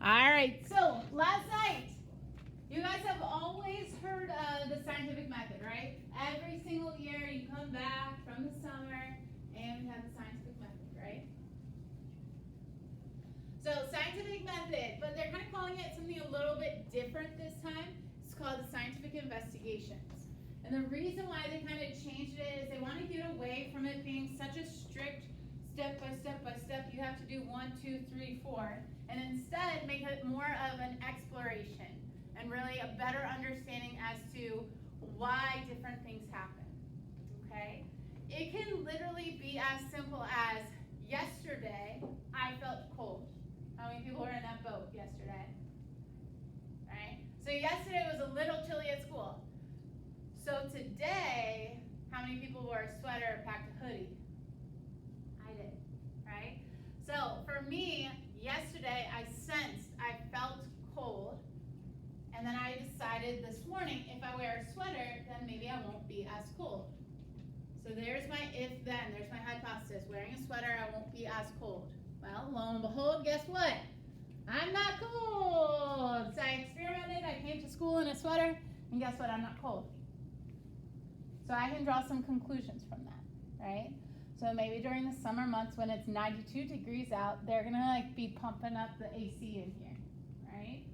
All right, so last night, you guys have always heard of the scientific method, right? Every single year you come back from the summer and we have the scientific method, right? So scientific method, but they're kind of calling it something a little bit different this time. It's called the scientific investigations. And the reason why they kind of changed it is they want to get away from it being such a strict step by step by step, you have to do 1, 2, 3, 4, and instead make it more of an exploration and really a better understanding as to why different things happen, okay? It can literally be as simple as, yesterday, I felt cold. How many people were in that boat yesterday? Right? So yesterday was a little chilly at school. So today, how many people wore a sweater or packed a hoodie? I did, right? So for me, yesterday I felt cold, and then I decided this morning if I wear a sweater, then maybe I won't be as cold. So there's my if then, there's my hypothesis. Wearing a sweater, I won't be as cold. Well, lo and behold, guess what? I'm not cold. So I experimented, I came to school in a sweater, and guess what? I'm not cold. So I can draw some conclusions from that, right? So maybe during the summer months when it's 92 degrees out, they're gonna be pumping up the AC in here, right?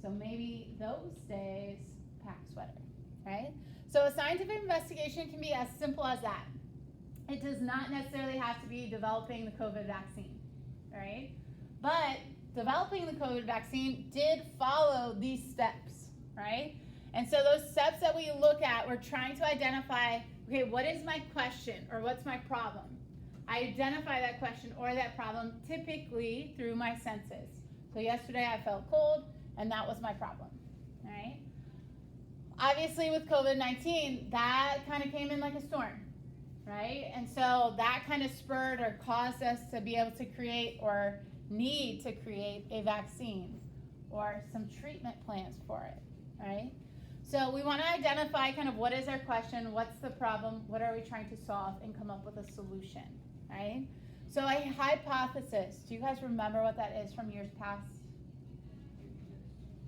So maybe those days, pack a sweater, right? So a scientific investigation can be as simple as that. It does not necessarily have to be developing the COVID vaccine, right? But developing the COVID vaccine did follow these steps, right? And so those steps that we look at, we're trying to identify, okay, what is my question or what's my problem? I identify that question or that problem typically through my senses. So yesterday I felt cold and that was my problem, right? Obviously with COVID-19, that kind of came in like a storm, right? And so that kind of spurred or caused us to be able to create or need to create a vaccine or some treatment plans for it, right? So we want to identify kind of what is our question, what's the problem, what are we trying to solve, and come up with a solution, right? So a hypothesis, do you guys remember what that is from years past?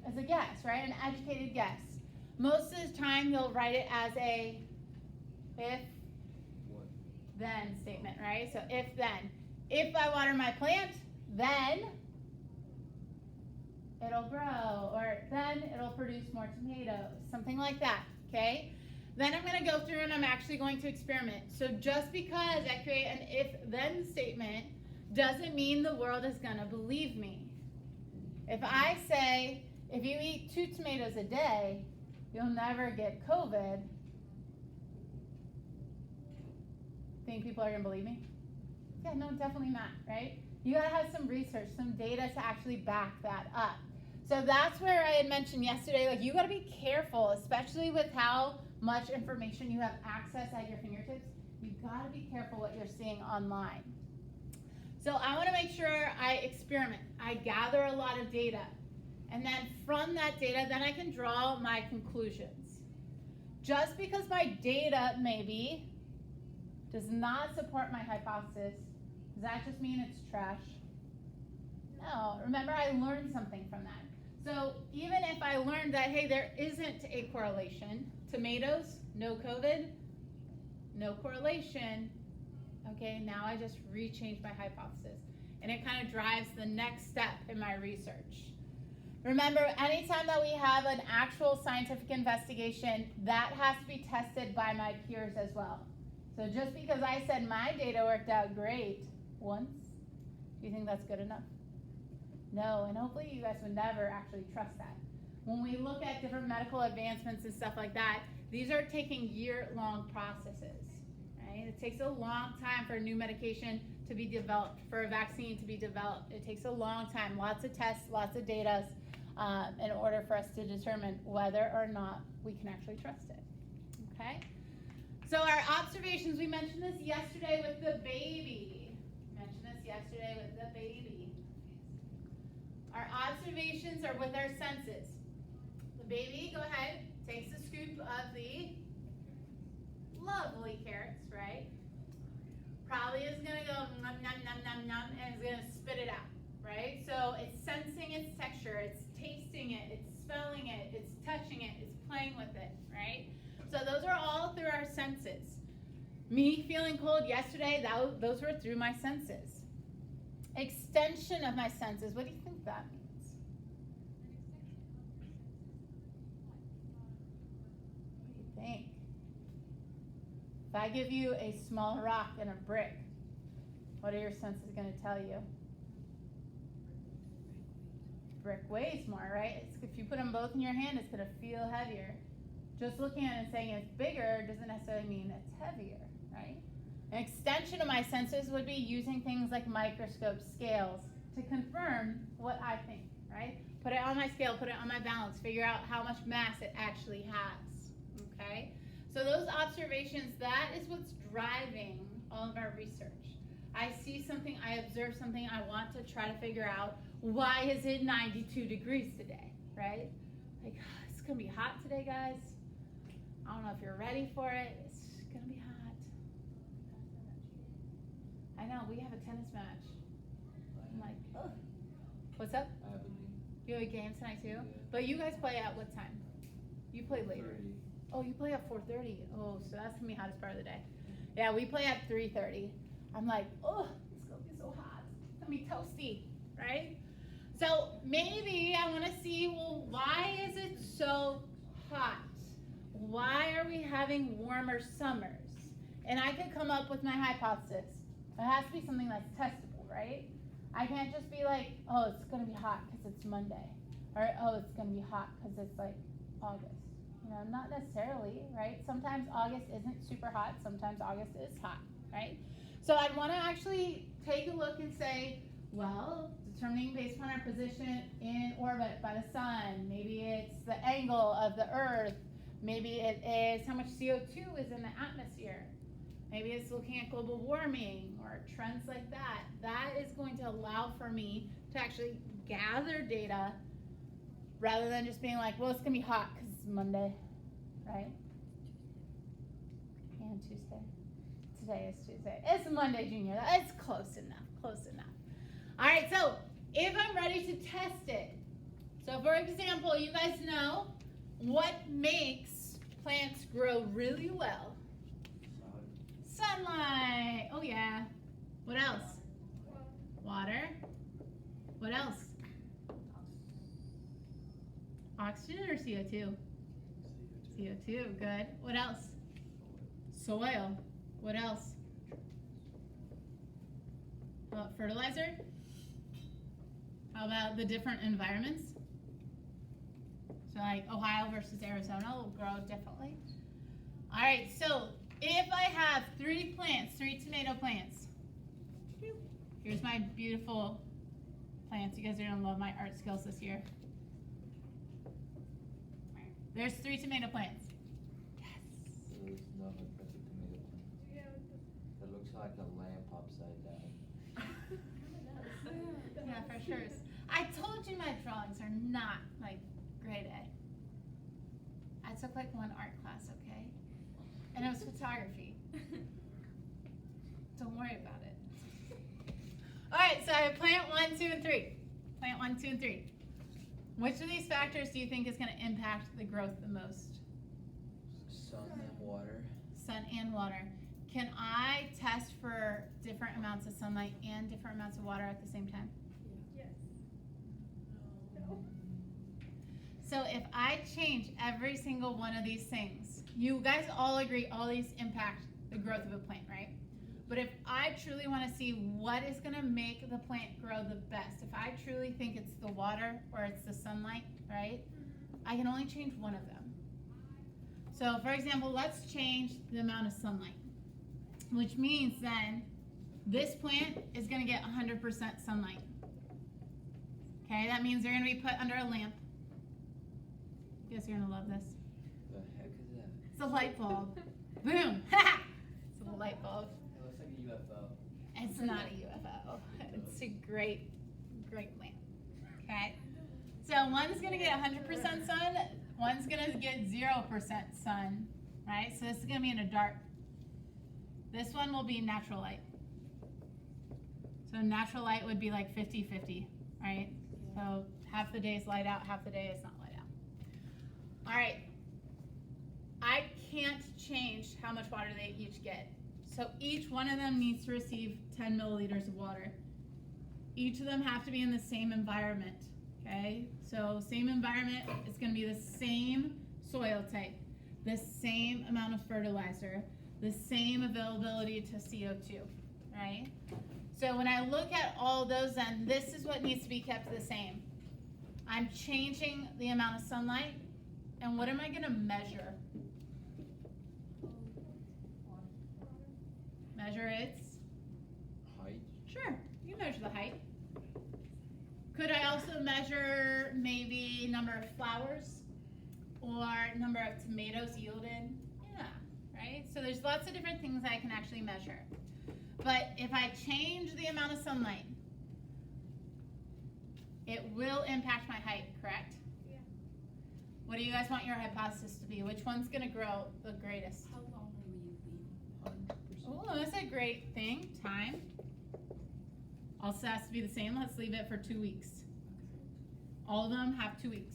It's a guess, right? An educated guess. Most of the time you'll write it as a if then statement, right? So if then. If I water my plant, then it'll grow, or then it'll produce more tomatoes, something like that, okay? Then I'm going to go through and I'm actually going to experiment. So just because I create an if-then statement doesn't mean the world is going to believe me. If I say, if you eat 2 tomatoes a day, you'll never get COVID, think people are going to believe me? Yeah, no, definitely not, right? You got to have some research, some data to actually back that up. So that's where I had mentioned yesterday, like you got to be careful, especially with how much information you have access at your fingertips. You got to be careful what you're seeing online. So I want to make sure I experiment. I gather a lot of data. And then from that data, then I can draw my conclusions. Just because my data maybe does not support my hypothesis, does that just mean it's trash? No, remember I learned something from that. So even if I learned that, hey, there isn't a correlation, tomatoes, no COVID, no correlation, okay, now I just rechanged my hypothesis. And it kind of drives the next step in my research. Remember, anytime that we have an actual scientific investigation, that has to be tested by my peers as well. So just because I said my data worked out great once, do you think that's good enough? No, and hopefully you guys would never actually trust that. When we look at different medical advancements and stuff like that, these are taking year-long processes, right? It takes a long time for a new medication to be developed, for a vaccine to be developed. It takes a long time, lots of tests, lots of data in order for us to determine whether or not we can actually trust it, okay? So our observations, we mentioned this yesterday with the baby. Our observations are with our senses. The baby, go ahead, takes a scoop of the lovely carrots, right? Probably is gonna go nom, nom, nom, nom, nom, and is gonna spit it out, right? So it's sensing its texture. temperature, it's tasting it, it's smelling it, it's touching it, it's playing with it, right? So those are all through our senses. Me feeling cold yesterday, those were through my senses. Extension of my senses, what do you think that means? What do you think? If I give you a small rock and a brick, what are your senses going to tell you? Brick weighs more, right? If you put them both in your hand, it's going to feel heavier. Just looking at it and saying it's bigger doesn't necessarily mean it's heavier, right? An extension of my senses would be using things like microscopes, scales, to confirm what I think, right? Put it on my scale, put it on my balance, figure out how much mass it actually has, okay? So those observations, that is what's driving all of our research. I see something, I observe something, I want to try to figure out, why is it 92 degrees today, right? Like, it's gonna be hot today, guys. I don't know if you're ready for it. It's gonna be hot. I know, we have a tennis match. I'm like, oh. What's up? I have a game. You have a game tonight too? Yeah. But you guys play at what time? You play later. 30. Oh, you play at 4:30. Oh, so that's gonna be hottest part of the day. Yeah, we play at 3:30. I'm like, oh, it's gonna be so hot. It's gonna be toasty, right? So maybe I wanna see, well, why is it so hot? Why are we having warmer summers? And I could come up with my hypothesis. It has to be something that's testable, right? I can't just be like, oh, it's gonna be hot because it's Monday. Or, oh, it's gonna be hot because it's like August. You know, not necessarily, right? Sometimes August isn't super hot, sometimes August is hot, right? So I'd wanna actually take a look and say, well, determining based upon our position in orbit by the sun, maybe it's the angle of the earth, maybe it is how much CO2 is in the atmosphere, maybe it's looking at global warming or trends like that. That is going to allow for me to actually gather data rather than just being like, well, it's gonna be hot because it's Monday, right? And Tuesday. Today is Tuesday. It's Monday, Junior. It's close enough, close enough. All right, so if I'm ready to test it, so for example, you guys know what makes plants grow really well? Sunlight. Oh yeah. What else? Water. What else? Oxygen or CO2? CO2, good. What else? Soil. What else? Fertilizer? How about the different environments? So like Ohio versus Arizona will grow differently. All right, so if I have 3 plants, 3 tomato plants, here's my beautiful plants. You guys are gonna love my art skills this year. There's 3 tomato plants. Yes. There's nothing but the tomato plant. It looks like a lamp upside down. Yeah, for sure. I told you my drawings are not like grade A. I took like 1 art class, okay? And it was photography. Don't worry about it. All right, so I have plant 1, 2, and 3. Plant 1, 2, and 3. Which of these factors do you think is going to impact the growth the most? Sun and water. Sun and water. Can I test for different amounts of sunlight and different amounts of water at the same time? Yes. No. So if I change every single one of these things, you guys all agree all these impact the growth of a plant, right? But if I truly want to see what is going to make the plant grow the best, if I truly think it's the water or it's the sunlight, right? I can only change one of them. So for example, let's change the amount of sunlight, which means then this plant is going to get 100% sunlight. Okay, that means they're going to be put under a lamp. You guys are going to love this. The heck is that? It's a light bulb. Boom! It's a light bulb. It looks like a UFO. It's not a UFO. It's a great, great lamp. Okay? So one's going to get 100% sun, one's going to get 0% sun, right? So this is going to be in a dark. This one will be natural light. So natural light would be like 50-50, right? So Half the day is light out, half the day is not light out. All right. I can't change how much water they each get. So each one of them needs to receive 10 milliliters of water. Each of them have to be in the same environment, okay? So same environment, it's gonna be the same soil type, the same amount of fertilizer, the same availability to CO2, right? So when I look at all those, then this is what needs to be kept the same. I'm changing the amount of sunlight, and what am I gonna measure? Measure its Height? Sure, you can measure the height. Could I also measure maybe number of flowers or number of tomatoes yielded? Yeah, right? So there's lots of different things I can actually measure. But if I change the amount of sunlight, it will impact my height, correct? Yeah. What do you guys want your hypothesis to be? Which one's gonna grow the greatest? How long will you leave? 100%. Oh, that's a great thing. Time. Also has to be the same. Let's leave it for 2 weeks. All of them have 2 weeks.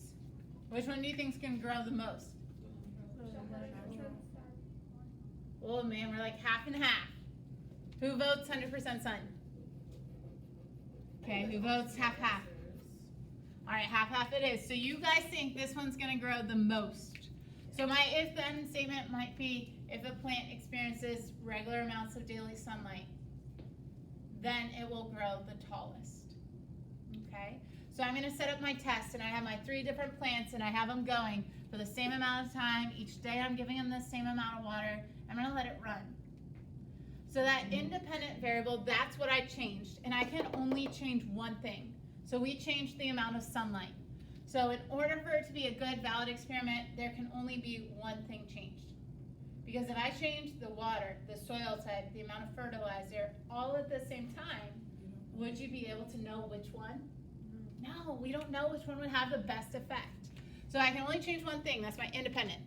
Which one do you think is going to grow the most? Oh man, we're like half and half. Who votes 100% sun? Okay, who votes half-half? All right, half-half it is. So you guys think this one's going to grow the most. So my if-then statement might be, if a plant experiences regular amounts of daily sunlight, then it will grow the tallest, okay? So I'm gonna set up my test, and I have my 3 different plants, and I have them going for the same amount of time. Each day I'm giving them the same amount of water. I'm gonna let it run. So that independent variable, that's what I changed, and I can only change one thing. So we changed the amount of sunlight. So in order for it to be a good, valid experiment, there can only be one thing changed. Because if I change the water, the soil type, the amount of fertilizer, all at the same time, would you be able to know which one? No, we don't know which one would have the best effect. So I can only change one thing, that's my independent.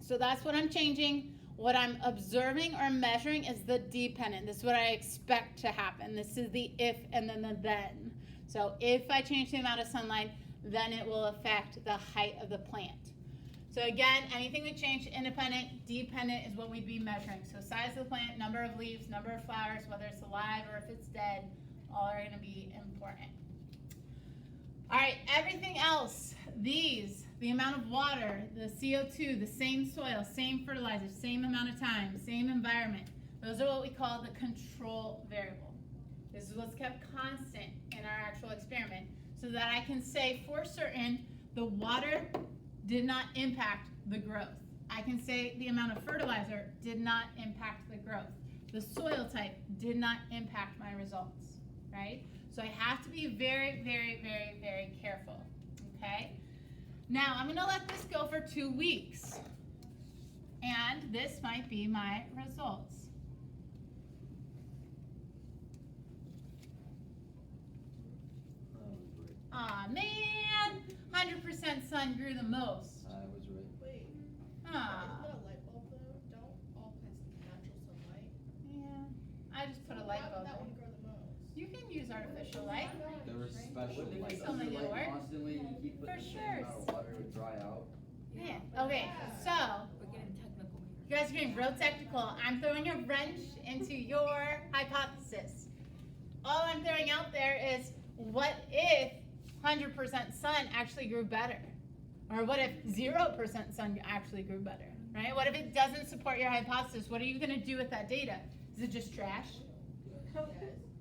So that's what I'm changing. What I'm observing or measuring is the dependent. This is what I expect to happen. This is the if and then the then. So if I change the amount of sunlight, then it will affect the height of the plant. So again, anything we change to independent, dependent is what we'd be measuring. So size of the plant, number of leaves, number of flowers, whether it's alive or if it's dead, all are gonna be important. All right, everything else, these, the amount of water, the CO2, the same soil, same fertilizer, same amount of time, same environment, those are what we call the control variable. This is what's kept constant in our actual experiment so that I can say for certain the water did not impact the growth. I can say the amount of fertilizer did not impact the growth. The soil type did not impact my results, right? So I have to be very, very, very, very careful, okay? Now I'm gonna let this go for 2 weeks. And this might be my results. Aw, man, 100% sun grew the most. I was right. Wait, Aw, isn't that a light bulb though? Don't all plants need natural sunlight? yeah, I just put a light Why bulb would that one in. grow the most? You can use artificial light. There was special Wouldn't it light. be Something something to work. like constantly you keep For putting the sure. same amount of water, it would dry out? Yeah, okay, so, We're getting technical you here. guys are getting real technical. I'm throwing a wrench into your hypothesis. All I'm throwing out there is, what if 100% sun actually grew better? Or what if 0% sun actually grew better, right? What if it doesn't support your hypothesis? What are you gonna do with that data? Is it just trash?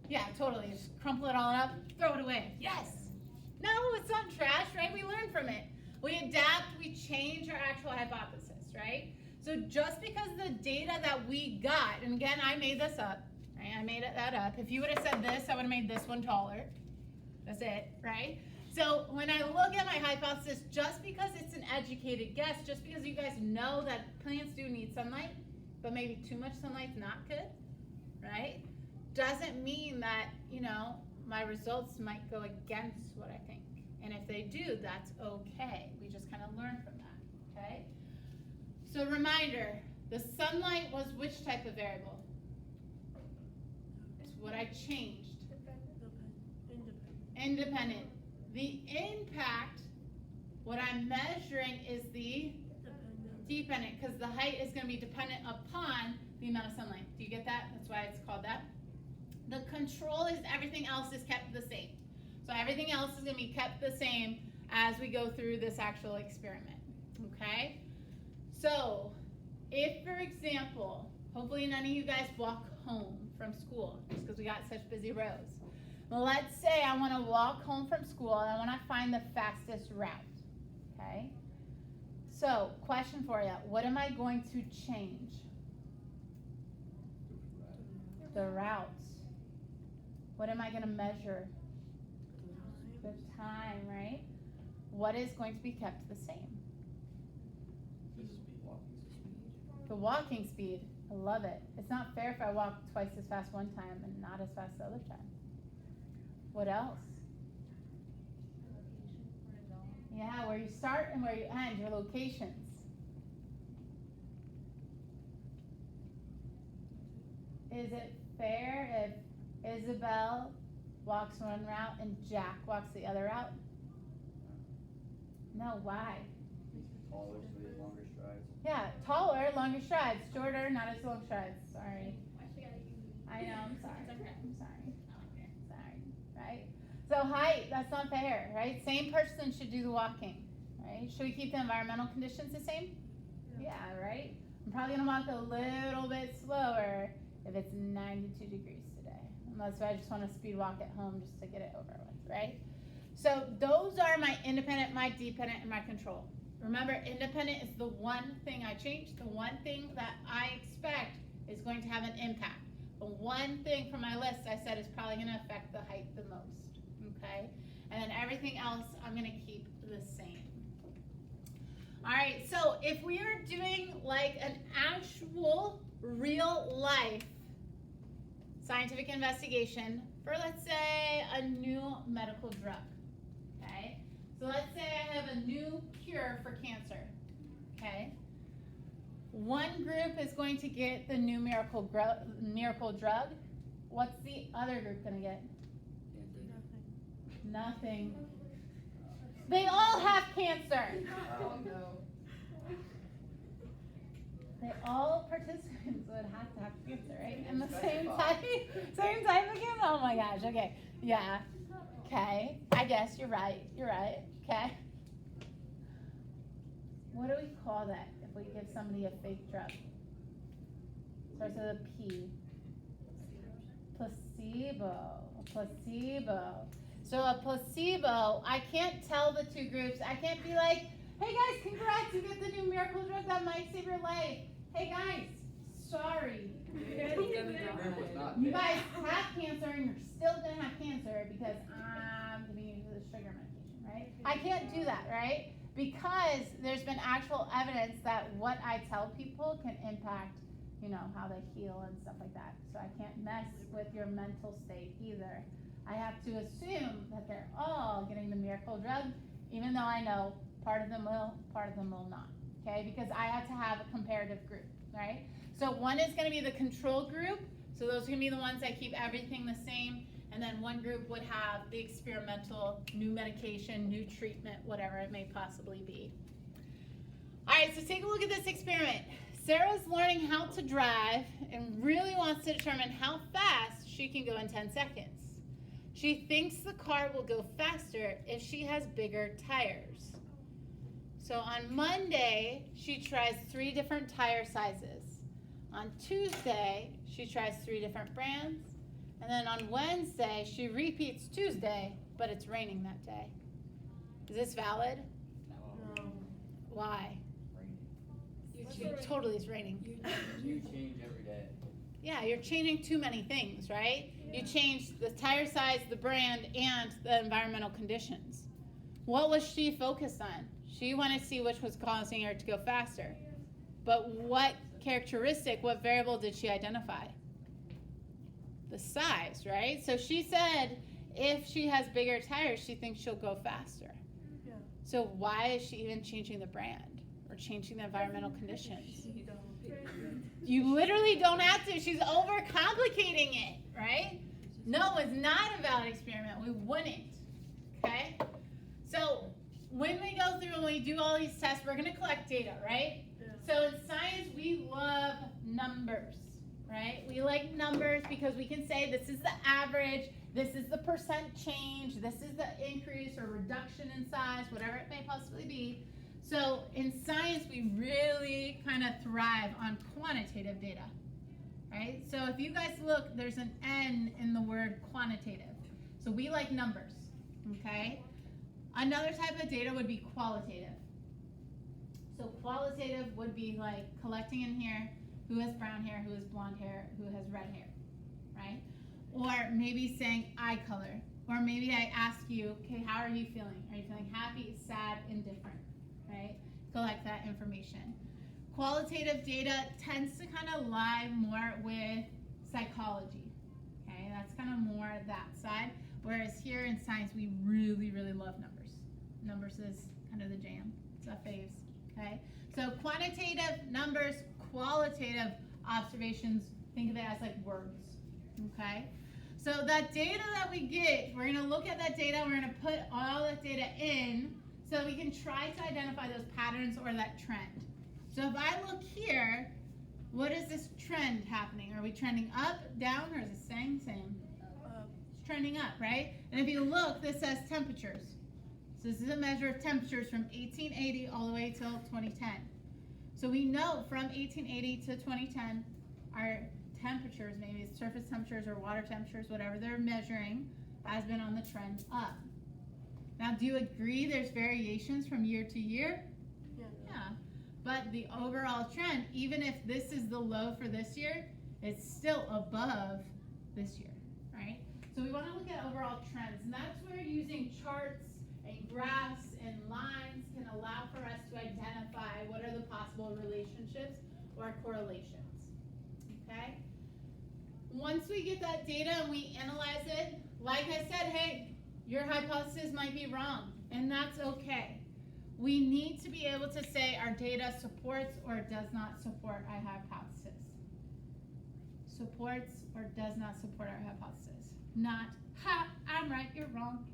Yeah, totally. Just crumple it all up, throw it away. Yes. No, it's not trash, right? We learn from it. We adapt, we change our actual hypothesis, right? So just because the data that we got, and again, I made this up, right? I made that up. If you would have said this, I would have made this one taller. That's it, right? So when I look at my hypothesis, just because it's an educated guess, just because you guys know that plants do need sunlight, but maybe too much sunlight's not good, right? Doesn't mean that, you know, my results might go against what I think. And if they do, that's okay. We just kind of learn from that, okay? So reminder, the sunlight was which type of variable? It's what I changed. Independent. The impact impact, what I'm measuring is the dependent, because the height is going to be dependent upon the amount of sunlight. Do you get that? That's why it's called that. The control is everything else is kept the same. So everything else is going to be kept the same as we go through this actual experiment. Okay? So, if, for example, hopefully none of you guys walk home from school just because we got such busy roads. Well, let's say I want to walk home from school and I want to find the fastest route. Okay? So, question for you. What am I going to change? The route. What am I going to measure? The time, right? What is going to be kept the same? The walking speed. I love it. It's not fair if I walk twice as fast one time and not as fast the other time. What else? Yeah, where you start and where you end, your locations. Is it fair if Isabel walks one route and Jack walks the other route? No, why? Taller, so he has longer strides. Yeah, taller, longer strides. Shorter, not as long strides. Sorry. I know, I'm sorry. I'm sorry. Sorry, right? So height, that's not fair, right? Same person should do the walking, right? Should we keep the environmental conditions the same? Yeah, right? I'm probably gonna walk a little bit slower if it's 92 degrees today. Unless I just wanna speed walk at home just to get it over with, right? So those are my independent, my dependent, and my control. Remember, independent is the one thing I change, the one thing that I expect is going to have an impact. The one thing from my list I said is probably going to affect the height the most, okay? And then everything else I'm going to keep the same. All right, so if we are doing like an actual real life scientific investigation for, let's say, a new medical drug, okay? So let's say I have a new cure for cancer, okay? One group is going to get the new miracle drug. What's the other group going to get? Nothing. They all have cancer. Oh, no. They all participants would have to have cancer, right? And the same time again? Oh my gosh, okay. Yeah. Okay. I guess you're right. You're right. Okay. What do we call that if we give somebody a fake drug? Starts with a P. Placebo. Placebo. So a placebo, I can't tell the two groups. I can't be like, hey guys, congrats, you get the new miracle drug that might save your life. Hey guys, sorry. You guys have cancer and you're still gonna have cancer because I'm giving you the sugar medication, right? I can't do that, right? Because there's been actual evidence that what I tell people can impact, you know, how they heal and stuff like that. So I can't mess with your mental state either. I have to assume that they're all getting the miracle drug, even though I know part of them will, part of them will not, okay? Because I have to have a comparative group, right? So one is gonna be the control group. So those are gonna be the ones that keep everything the same. And then one group would have the experimental, new medication, new treatment, whatever it may possibly be. All right, so take a look at this experiment. Sarah's learning how to drive and really wants to determine how fast she can go in 10 seconds. She thinks the car will go faster if she has bigger tires. So on Monday, she tries 3 different tire sizes. On Tuesday, she tries 3 different brands. And then on Wednesday, she repeats Tuesday, but it's raining that day. Is this valid? No. Why? Raining. Totally is raining. You change every day. Yeah, you're changing too many things, right? You change the tire size, the brand, and the environmental conditions. What was she focused on? She wanted to see which was causing her to go faster. But what characteristic, what variable did she identify? The size, right? So she said if she has bigger tires, she thinks she'll go faster. Yeah. So why is she even changing the brand or changing the environmental conditions? You literally don't have to. She's overcomplicating it, right? No, it's not a valid experiment. We wouldn't. Okay? So when we go through and we do all these tests, we're gonna collect data, right? Yeah. So in science, we love numbers, right? We like numbers because we can say this is the average, this is the percent change, this is the increase or reduction in size, whatever it may possibly be. So in science, we really kind of thrive on quantitative data, right? So if you guys look, there's an N in the word quantitative. So we like numbers, okay? Another type of data would be qualitative. So qualitative would be like collecting in here who has brown hair, who has blonde hair, who has red hair, right? Or maybe saying eye color. Or maybe I ask you, okay, how are you feeling? Are you feeling happy, sad, indifferent, right? Collect that information. Qualitative data tends to kind of lie more with psychology, okay? That's kind of more that side. Whereas here in science, we really, really love numbers. Numbers is kind of the jam. It's our faves, okay? So quantitative numbers, qualitative observations, think of it as like words, okay? So that data that we get, we're gonna look at that data, we're gonna put all that data in so that we can try to identify those patterns or that trend. So if I look here, what is this trend happening? Are we trending up, down, or is it staying same? It's trending up, right? And if you look, this says temperatures. So this is a measure of temperatures from 1880 all the way till 2010. So we know from 1880 to 2010, our temperatures, maybe it's surface temperatures or water temperatures, whatever they're measuring, has been on the trend up. Now, do you agree there's variations from year to year? Yeah. But the overall trend, even if this is the low for this year, it's still above this year, right? So we want to look at overall trends, and that's where using charts and graphs and lines can allow for us to identify what are the possible relationships or correlations, okay? Once we get that data and we analyze it, like I said, hey, your hypothesis might be wrong, and that's okay. We need to be able to say our data supports or does not support our hypothesis. Supports or does not support our hypothesis. Not, ha, I'm right, you're wrong,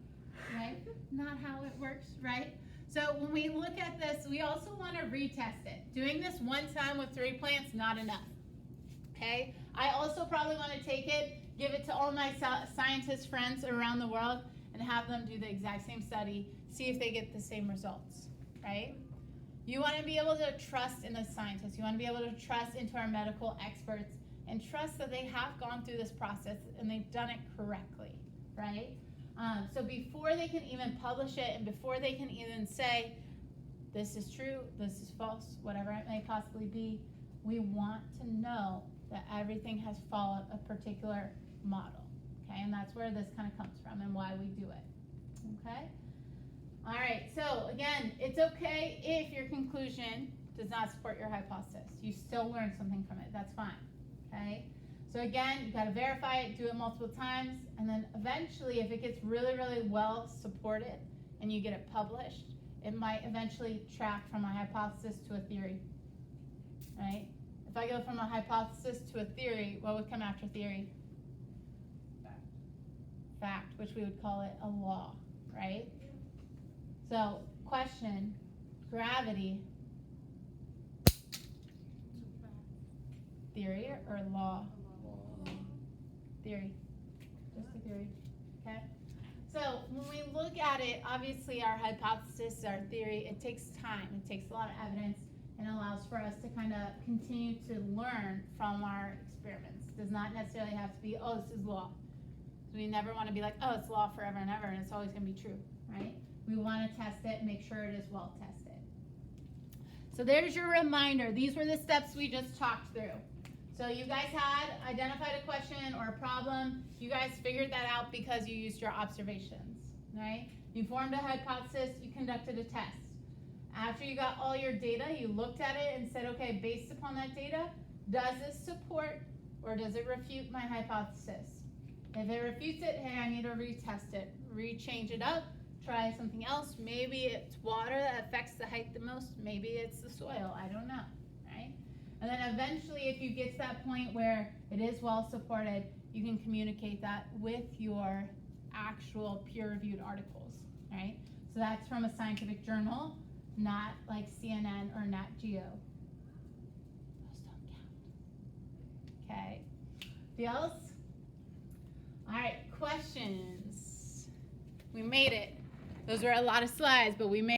right? Not how it works, right? So when we look at this, we also want to retest it. Doing this one time with 3 plants, not enough, okay? I also probably want to take it, give it to all my scientist friends around the world, and have them do the exact same study, see if they get the same results, right? You want to be able to trust in the scientists. You want to be able to trust into our medical experts and trust that they have gone through this process and they've done it correctly, right? So before they can even publish it and before they can even say, this is true, this is false, whatever it may possibly be, we want to know that everything has followed a particular model. Okay, and that's where this kind of comes from and why we do it. Okay? All right, so again, it's okay if your conclusion does not support your hypothesis. You still learn something from it. That's fine. Okay? So again, you got to verify it, do it multiple times, and then eventually, if it gets really, really well supported and you get it published, it might eventually track from a hypothesis to a theory. Right? If I go from a hypothesis to a theory, what would come after theory? Fact, which we would call it a law, right? So, question, gravity, theory or law? Theory, just a theory, okay? So, when we look at it, obviously our hypothesis, our theory, it takes time, it takes a lot of evidence, and allows for us to kind of continue to learn from our experiments. It does not necessarily have to be, oh, this is law. We never want to be like, oh, it's law forever and ever, and it's always going to be true, right? We want to test it, make sure it is well tested. So there's your reminder. These were the steps we just talked through. So you guys had identified a question or a problem. You guys figured that out because you used your observations, right? You formed a hypothesis, you conducted a test. After you got all your data, you looked at it and said, okay, based upon that data, does this support or does it refute my hypothesis? If it refutes it, hey, I need to retest it, rechange it up, try something else. Maybe it's water that affects the height the most. Maybe it's the soil. I don't know, right? And then eventually, if you get to that point where it is well supported, you can communicate that with your actual peer-reviewed articles, right? So that's from a scientific journal, not like CNN or Nat Geo. Those don't count. Okay. Feels? All right, questions. We made it. Those were a lot of slides, but we made